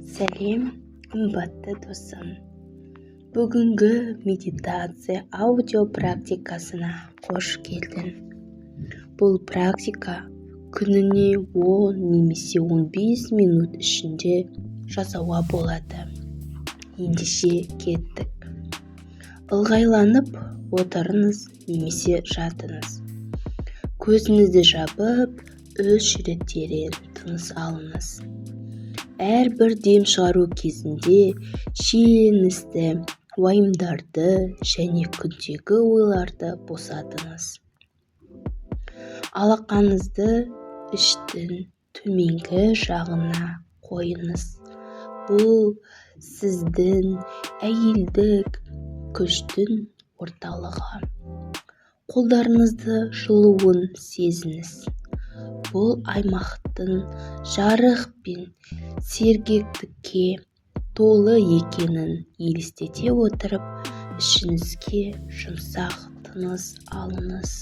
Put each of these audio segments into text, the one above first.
Сәлем, қымбатты досым. Бүгінгі медитация аудио практикасына қош келдің. Бұл практика күніне 10 немесе 15 минут ішінде жасауға болады. Ендеше кеттік. Ылғайланып отырыңыз немесе жатыңыз. Көзіңізді жабып, 3 рет терең тыныс алыңыз. Әрбір дем шығару кезінде шиеленісті, уайымдарды және күндегі ойларды босатыңыз. Алақаныңызды іштің төменгі жағына қойыңыз. Бұл сіздің әйелдік күштің орталығы. Қолдарыңызды жылуын сезініз. Бұл аймақтың жарық пен сергектікке толы екенін елестете отырып, ішіңізге жұмсақ тыныс алыңыз.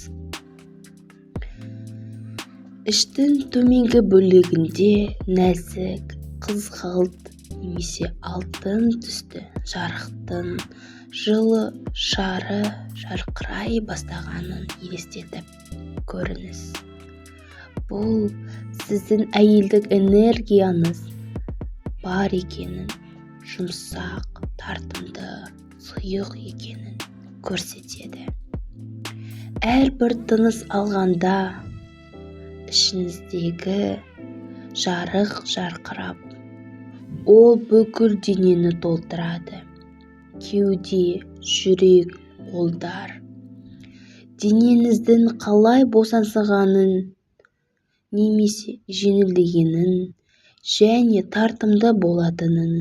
Іштің төменгі бөлігінде нәзік, қызғылт немесе алтын түсті жарықтың жылы шары жарқырай бастағанын елестетіп көріңіз. Бұл сіздің әйелдік энергияңыз бар екенін, жұмсақ, тартымды, сұйық екенін көрсетеді. Әрбір тыныс алғанда ішіңіздегі жарық жарқырап, ол бүкіл денені толтырады. Кеуде, жүрек, қолдар. Денеңіздің қалай босаңсығанын немесе жеңілдегенін және тартымды болатынын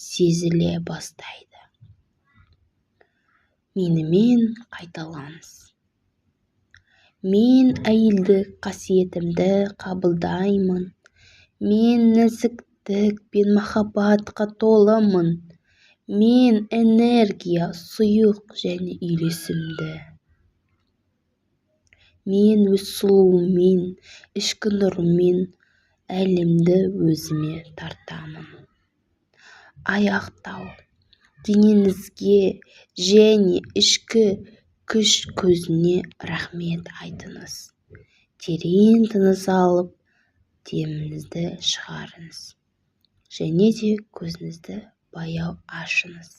сезіле бастайды. Менімен қайталаңыз. Мен әйелдік қасиетімді қабылдаймын. Мен нәзіктік пен махаббатқа толымын. Мен энергия, сұйық және үйлесімді. Мен өз сұлуыммен, ішкі нұрыммен әлемді өзіме тартамын. Аяқтау. Денеңізге және ішкі күш көзіне рахмет айтыңыз. Терең тыныс алып, деміңізді шығарыңыз. Және де көзіңізді баяу ашыңыз.